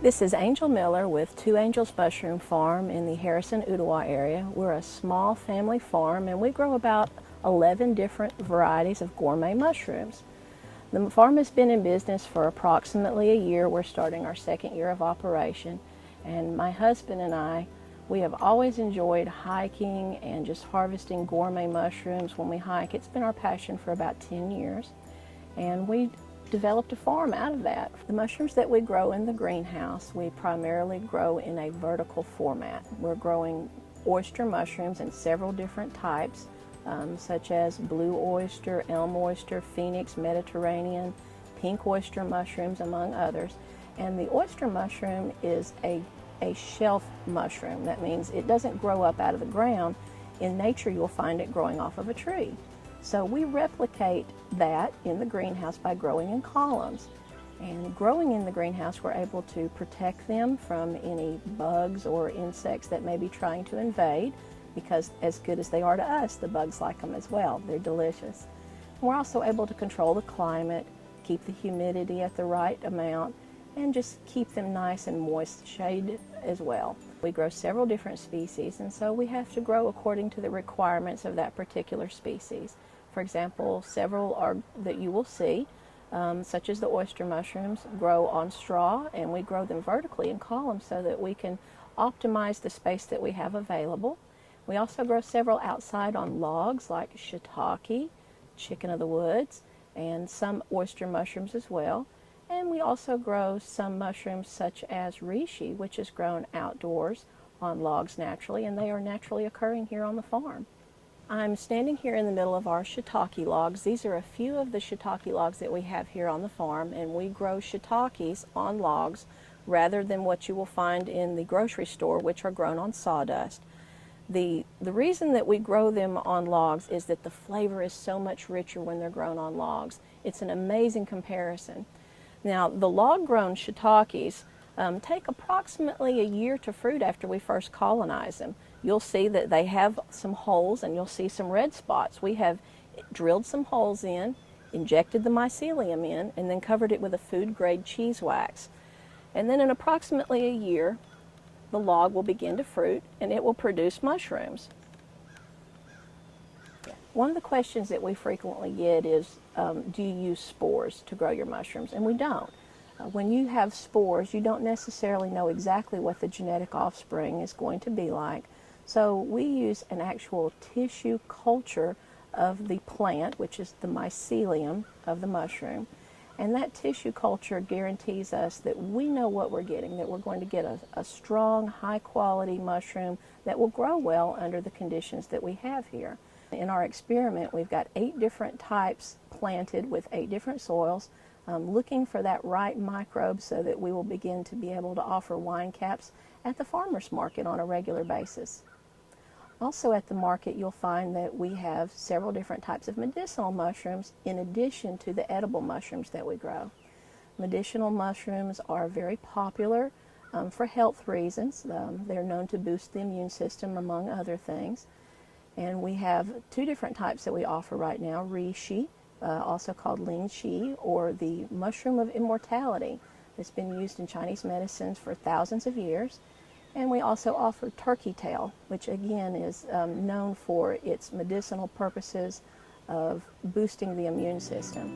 This is Angel Miller with Two Angels Mushroom Farm in the Harrison, Ottawa area. We're a small family farm and we grow about 11 different varieties of gourmet mushrooms. The farm has been in business for approximately a year. We're starting our second year of operation, and my husband and I, we have always enjoyed hiking and just harvesting gourmet mushrooms when we hike. It's been our passion for about 10 years, and we developed a farm out of that. The mushrooms that we grow in the greenhouse, we primarily grow in a vertical format. We're growing oyster mushrooms in several different types, such as blue oyster, elm oyster, phoenix, Mediterranean, pink oyster mushrooms, among others. And the oyster mushroom is a shelf mushroom. That means it doesn't grow up out of the ground. In nature, you'll find it growing off of a tree. So we replicate that in the greenhouse by growing in columns. And growing in the greenhouse, we're able to protect them from any bugs or insects that may be trying to invade, because as good as they are to us, the bugs like them as well. They're delicious. We're also able to control the climate, keep the humidity at the right amount, and just keep them nice and moist, shade as well. We grow several different species, and so we have to grow according to the requirements of that particular species. For example, several are that you will see, such as the oyster mushrooms, grow on straw, and we grow them vertically in columns so that we can optimize the space that we have available. We also grow several outside on logs like shiitake, chicken of the woods, and some oyster mushrooms as well. And we also grow some mushrooms such as reishi, which is grown outdoors on logs naturally, and they are naturally occurring here on the farm. I'm standing here in the middle of our shiitake logs. These are a few of the shiitake logs that we have here on the farm, and we grow shiitakes on logs rather than what you will find in the grocery store, which are grown on sawdust. The reason that we grow them on logs is that the flavor is so much richer when they're grown on logs. It's an amazing comparison. Now, the log-grown shiitakes take approximately a year to fruit after we first colonize them. You'll see that they have some holes and you'll see some red spots. We have drilled some holes in, injected the mycelium in, and then covered it with a food-grade cheese wax. And then in approximately a year, the log will begin to fruit and it will produce mushrooms. One of the questions that we frequently get is, do you use spores to grow your mushrooms? And we don't. When you have spores, you don't necessarily know exactly what the genetic offspring is going to be like. So we use an actual tissue culture of the plant, which is the mycelium of the mushroom. And that tissue culture guarantees us that we know what we're getting, that we're going to get a strong, high-quality mushroom that will grow well under the conditions that we have here. In our experiment, we've got 8 different types planted with 8 different soils, looking for that right microbe so that we will begin to be able to offer wine caps at the farmer's market on a regular basis. Also at the market, you'll find that we have several different types of medicinal mushrooms in addition to the edible mushrooms that we grow. Medicinal mushrooms are very popular for health reasons. They're known to boost the immune system, among other things. And we have 2 different types that we offer right now: reishi, also called ling qi, or the mushroom of immortality. It's been used in Chinese medicines for thousands of years. And we also offer turkey tail, which again is known for its medicinal purposes of boosting the immune system.